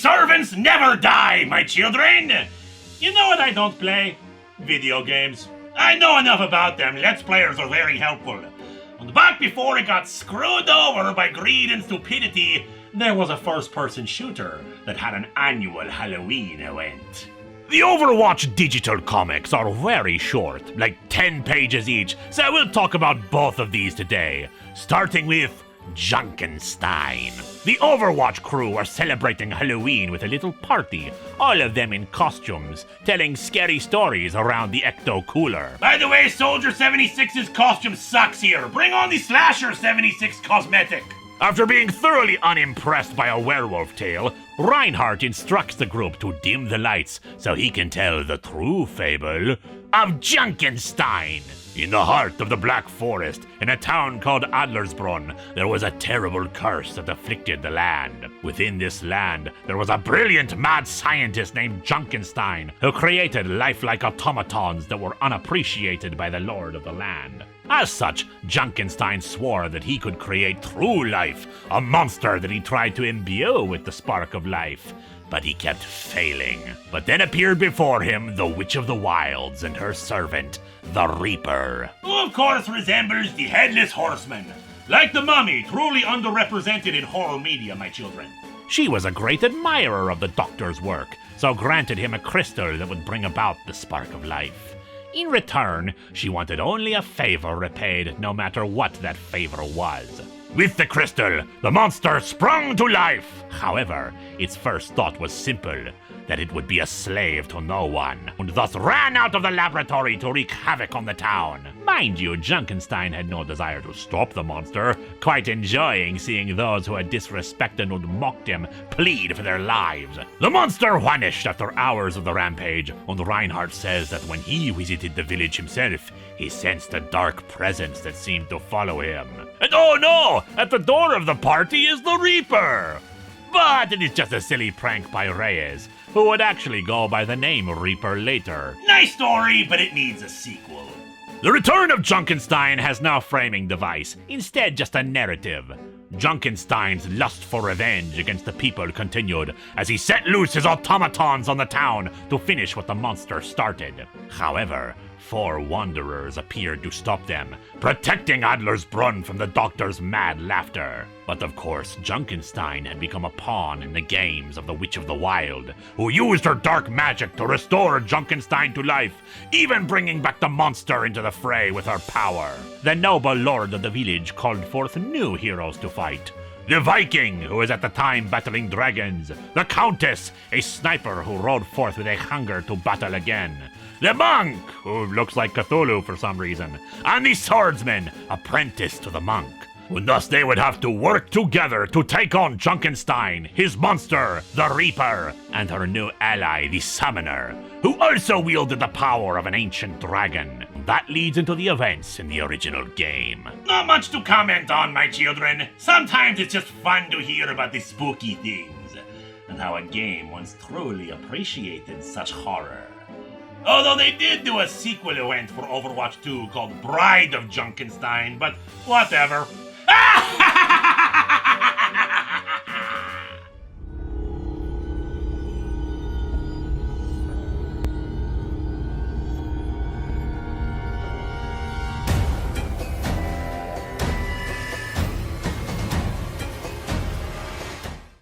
servants never die, my children! You know what I don't play? Video games. I know enough about them. Let's Players are very helpful. And back before it got screwed over by greed and stupidity, there was a first-person shooter that had an annual Halloween event. The Overwatch digital comics are very short, like 10 pages each, so we'll talk about both of these today, starting with Junkenstein. The Overwatch crew are celebrating Halloween with a little party, all of them in costumes, telling scary stories around the Ecto Cooler. By the way, Soldier 76's costume sucks here. Bring on the Slasher 76 cosmetic. After being thoroughly unimpressed by a werewolf tale, Reinhardt instructs the group to dim the lights so he can tell the true fable of Junkenstein. In the heart of the Black Forest, in a town called Adlersbrunn, there was a terrible curse that afflicted the land. Within this land, there was a brilliant mad scientist named Junkenstein, who created lifelike automatons that were unappreciated by the lord of the land. As such, Junkenstein swore that he could create true life, a monster that he tried to imbue with the spark of life. But he kept failing. But then appeared before him the Witch of the Wilds and her servant, the Reaper, who of course resembles the Headless Horseman. Like the Mummy, truly underrepresented in horror media, my children. She was a great admirer of the Doctor's work, so granted him a crystal that would bring about the spark of life. In return, she wanted only a favor repaid, no matter what that favor was. With the crystal, the monster sprung to life. However, its first thought was simple, that it would be a slave to no one, and thus ran out of the laboratory to wreak havoc on the town. Mind you, Junkenstein had no desire to stop the monster, quite enjoying seeing those who had disrespected and mocked him plead for their lives. The monster vanished after hours of the rampage, and Reinhardt says that when he visited the village himself, he sensed a dark presence that seemed to follow him. And oh no! At the door of the party is the Reaper! But it is just a silly prank by Reyes, who would actually go by the name Reaper later. Nice story, but it needs a sequel. The return of Junkenstein has no framing device, instead just a narrative. Junkenstein's lust for revenge against the people continued as he set loose his automatons on the town to finish what the monster started. However, 4 wanderers appeared to stop them, protecting Adlersbrunn from the Doctor's mad laughter. But of course, Junkenstein had become a pawn in the games of the Witch of the Wild, who used her dark magic to restore Junkenstein to life, even bringing back the monster into the fray with her power. The noble lord of the village called forth new heroes to fight. The Viking, who was at the time battling dragons. The Countess, a sniper who rode forth with a hunger to battle again. The monk, who looks like Cthulhu for some reason. And the swordsman, apprentice to the monk. And thus they would have to work together to take on Junkenstein, his monster, the Reaper, and her new ally, the Summoner, who also wielded the power of an ancient dragon. That leads into the events in the original game. Not much to comment on, my children. Sometimes it's just fun to hear about the spooky things, and how a game once truly appreciated such horror. Although they did do a sequel event for Overwatch 2 called Bride of Junkenstein, but whatever.